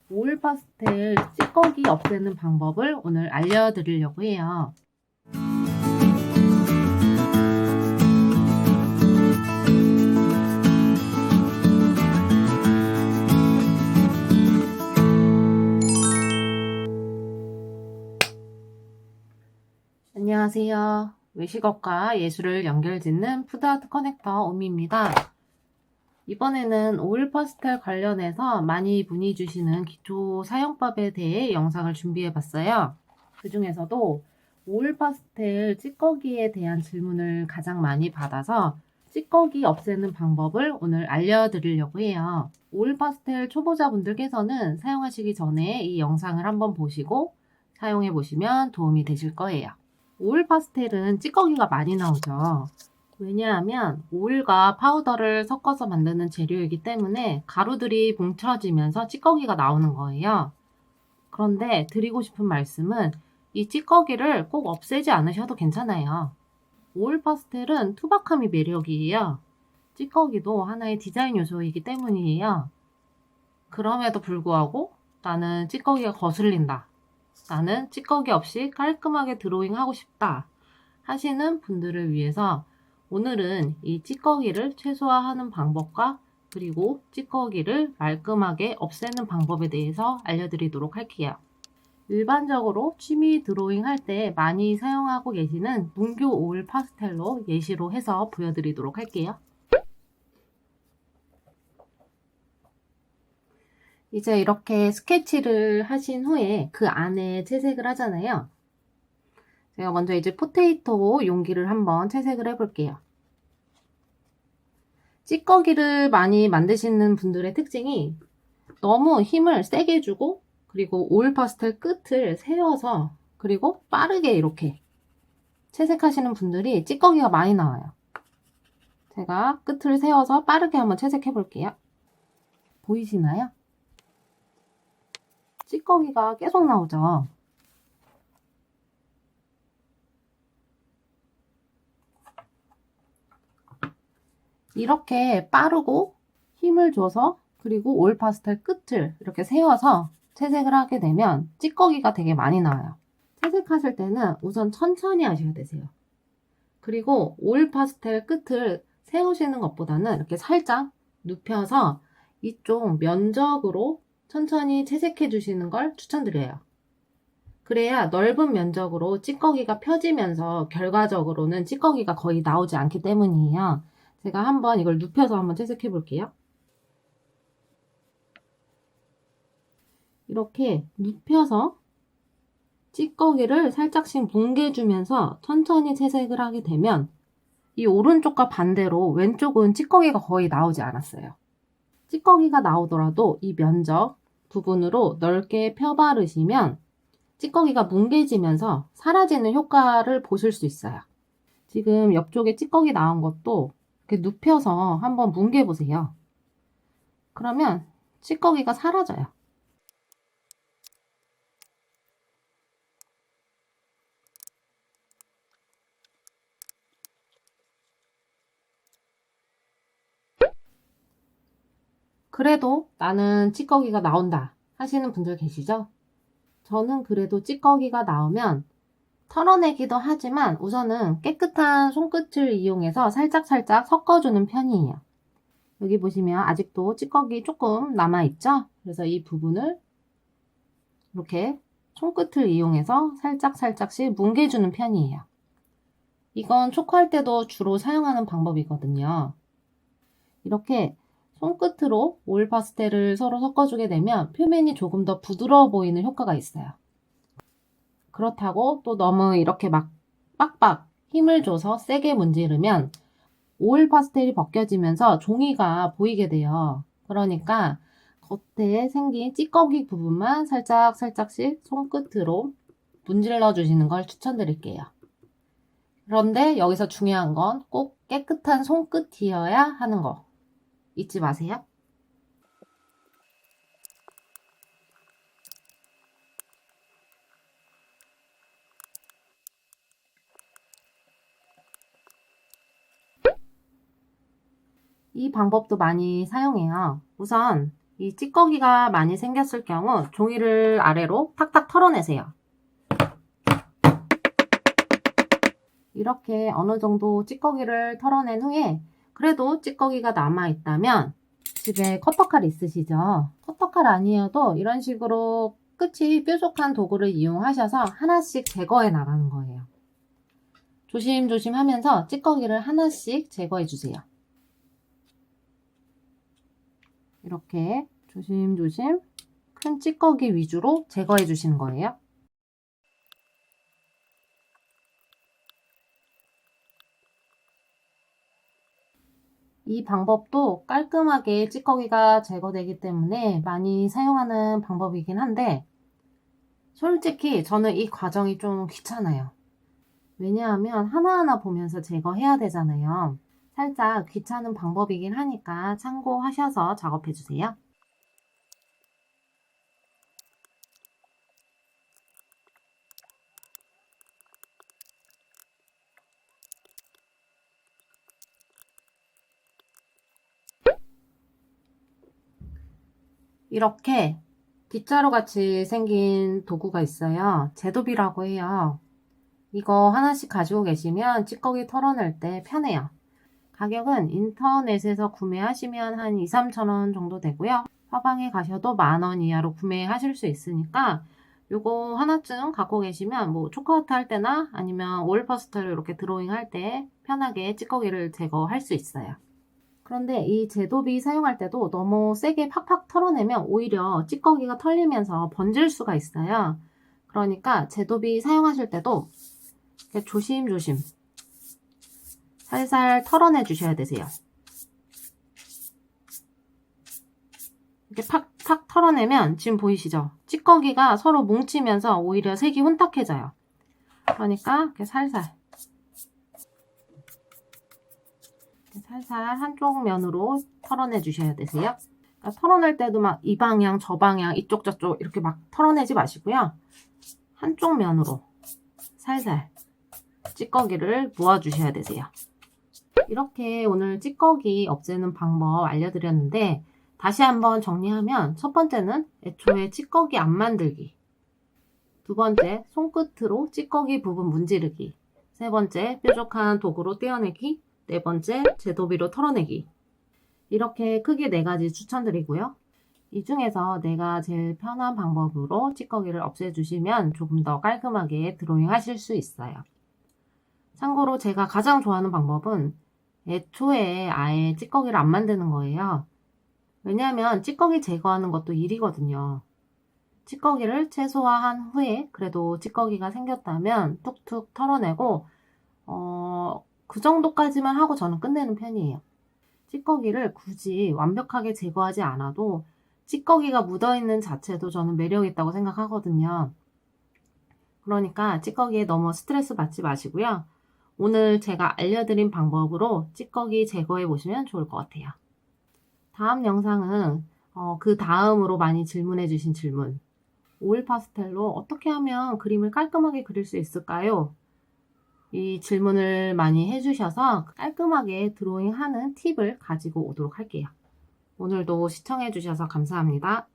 오일 파스텔 찌꺼기 없애는 방법을 오늘 알려드리려고 해요. 안녕하세요. 외식업과 예술을 연결짓는 푸드아트 커넥터 오미입니다. 이번에는 오일 파스텔 관련해서 많이 문의 주시는 기초 사용법에 대해 영상을 준비해 봤어요. 그 중에서도 오일 파스텔 찌꺼기에 대한 질문을 가장 많이 받아서 찌꺼기 없애는 방법을 오늘 알려드리려고 해요. 오일 파스텔 초보자분들께서는 사용하시기 전에 이 영상을 한번 보시고 사용해 보시면 도움이 되실 거예요. 오일 파스텔은 찌꺼기가 많이 나오죠. 왜냐하면 오일과 파우더를 섞어서 만드는 재료이기 때문에 가루들이 뭉쳐지면서 찌꺼기가 나오는 거예요. 그런데 드리고 싶은 말씀은 이 찌꺼기를 꼭 없애지 않으셔도 괜찮아요. 오일 파스텔은 투박함이 매력이에요. 찌꺼기도 하나의 디자인 요소이기 때문이에요. 그럼에도 불구하고 나는 찌꺼기가 거슬린다. 나는 찌꺼기 없이 깔끔하게 드로잉하고 싶다 하시는 분들을 위해서 오늘은 이 찌꺼기를 최소화하는 방법과 그리고 찌꺼기를 말끔하게 없애는 방법에 대해서 알려드리도록 할게요. 일반적으로 취미 드로잉 할 때 많이 사용하고 계시는 문교 오일 파스텔로 예시로 해서 보여드리도록 할게요. 이제 이렇게 스케치를 하신 후에 그 안에 채색을 하잖아요. 제가 먼저 이제 포테이토 용기를 한번 채색을 해볼게요. 찌꺼기를 많이 만드시는 분들의 특징이 너무 힘을 세게 주고 그리고 오일 파스텔 끝을 세워서 그리고 빠르게 이렇게 채색하시는 분들이 찌꺼기가 많이 나와요. 제가 끝을 세워서 빠르게 한번 채색해 볼게요. 보이시나요? 찌꺼기가 계속 나오죠. 이렇게 빠르고 힘을 줘서 그리고 오일 파스텔 끝을 이렇게 세워서 채색을 하게 되면 찌꺼기가 되게 많이 나와요. 채색하실 때는 우선 천천히 하셔야 되세요. 그리고 오일 파스텔 끝을 세우시는 것보다는 이렇게 살짝 눕혀서 이쪽 면적으로 천천히 채색해 주시는 걸 추천드려요. 그래야 넓은 면적으로 찌꺼기가 펴지면서 결과적으로는 찌꺼기가 거의 나오지 않기 때문이에요. 제가 한번 이걸 눕혀서 한번 채색해 볼게요. 이렇게 눕혀서 찌꺼기를 살짝씩 뭉개주면서 천천히 채색을 하게 되면 이 오른쪽과 반대로 왼쪽은 찌꺼기가 거의 나오지 않았어요. 찌꺼기가 나오더라도 이 면적 부분으로 넓게 펴바르시면 찌꺼기가 뭉개지면서 사라지는 효과를 보실 수 있어요. 지금 옆쪽에 찌꺼기 나온 것도 이렇게 눕혀서 한번 뭉개보세요. 그러면 찌꺼기가 사라져요. 그래도 나는 찌꺼기가 나온다 하시는 분들 계시죠? 저는 그래도 찌꺼기가 나오면 털어내기도 하지만 우선은 깨끗한 손끝을 이용해서 살짝살짝 섞어주는 편이에요. 여기 보시면 아직도 찌꺼기 조금 남아있죠? 그래서 이 부분을 이렇게 손끝을 이용해서 살짝살짝씩 뭉개주는 편이에요. 이건 초코할 때도 주로 사용하는 방법이거든요. 이렇게 손끝으로 오일 파스텔을 서로 섞어주게 되면 표면이 조금 더 부드러워 보이는 효과가 있어요. 그렇다고 또 너무 이렇게 막 빡빡 힘을 줘서 세게 문지르면 오일 파스텔이 벗겨지면서 종이가 보이게 돼요. 그러니까 겉에 생긴 찌꺼기 부분만 살짝씩 손끝으로 문질러 주시는 걸 추천드릴게요. 그런데 여기서 중요한 건 꼭 깨끗한 손끝이어야 하는 거 잊지 마세요. 이 방법도 많이 사용해요. 우선 이 찌꺼기가 많이 생겼을 경우 종이를 아래로 탁탁 털어내세요. 이렇게 어느 정도 찌꺼기를 털어낸 후에 그래도 찌꺼기가 남아있다면 집에 커터칼 있으시죠? 커터칼 아니어도 이런 식으로 끝이 뾰족한 도구를 이용하셔서 하나씩 제거해 나가는 거예요. 조심조심 하면서 찌꺼기를 하나씩 제거해 주세요. 이렇게 조심조심 큰 찌꺼기 위주로 제거해 주시는 거예요. 이 방법도 깔끔하게 찌꺼기가 제거되기 때문에 많이 사용하는 방법이긴 한데 솔직히 저는 이 과정이 좀 귀찮아요. 왜냐하면 하나하나 보면서 제거해야 되잖아요. 살짝 귀찮은 방법이긴 하니까 참고하셔서 작업해 주세요. 이렇게 빗자루 같이 생긴 도구가 있어요. 제도비라고 해요. 이거 하나씩 가지고 계시면 찌꺼기 털어낼 때 편해요. 가격은 인터넷에서 구매하시면 한 2, 3천 원 정도 되고요. 화방에 가셔도 10,000원 이하로 구매하실 수 있으니까 요거 하나쯤 갖고 계시면 뭐 초코아트 할 때나 아니면 오일 파스텔을 이렇게 드로잉 할 때 편하게 찌꺼기를 제거할 수 있어요. 그런데 이 제도비 사용할 때도 너무 세게 팍팍 털어내면 오히려 찌꺼기가 털리면서 번질 수가 있어요. 그러니까 제도비 사용하실 때도 이렇게 조심조심 살살 털어내 주셔야 되세요. 이렇게 팍팍 털어내면 지금 보이시죠? 찌꺼기가 서로 뭉치면서 오히려 색이 혼탁해져요. 그러니까 이렇게 살살 한쪽 면으로 털어내 주셔야 되세요. 그러니까 털어낼 때도 막 이 방향 저 방향 이쪽 저쪽 이렇게 막 털어내지 마시고요. 한쪽 면으로 살살 찌꺼기를 모아 주셔야 되세요. 이렇게 오늘 찌꺼기 없애는 방법 알려드렸는데 다시 한번 정리하면 첫 번째는 애초에 찌꺼기 안 만들기, 두 번째 손끝으로 찌꺼기 부분 문지르기, 세 번째 뾰족한 도구로 떼어내기, 네 번째 제도비로 털어내기. 이렇게 크게 4가지 추천드리고요. 이 중에서 내가 제일 편한 방법으로 찌꺼기를 없애주시면 조금 더 깔끔하게 드로잉 하실 수 있어요. 참고로 제가 가장 좋아하는 방법은 애초에 아예 찌꺼기를 안 만드는 거예요. 왜냐하면 찌꺼기 제거하는 것도 일이거든요. 찌꺼기를 최소화한 후에 그래도 찌꺼기가 생겼다면 툭툭 털어내고 그 정도까지만 하고 저는 끝내는 편이에요. 찌꺼기를 굳이 완벽하게 제거하지 않아도 찌꺼기가 묻어있는 자체도 저는 매력있다고 생각하거든요. 그러니까 찌꺼기에 너무 스트레스 받지 마시고요. 오늘 제가 알려드린 방법으로 찌꺼기 제거해 보시면 좋을 것 같아요. 다음 영상은 그 다음으로 많이 질문해 주신 질문, 오일 파스텔로 어떻게 하면 그림을 깔끔하게 그릴 수 있을까요? 이 질문을 많이 해주셔서 깔끔하게 드로잉하는 팁을 가지고 오도록 할게요. 오늘도 시청해 주셔서 감사합니다.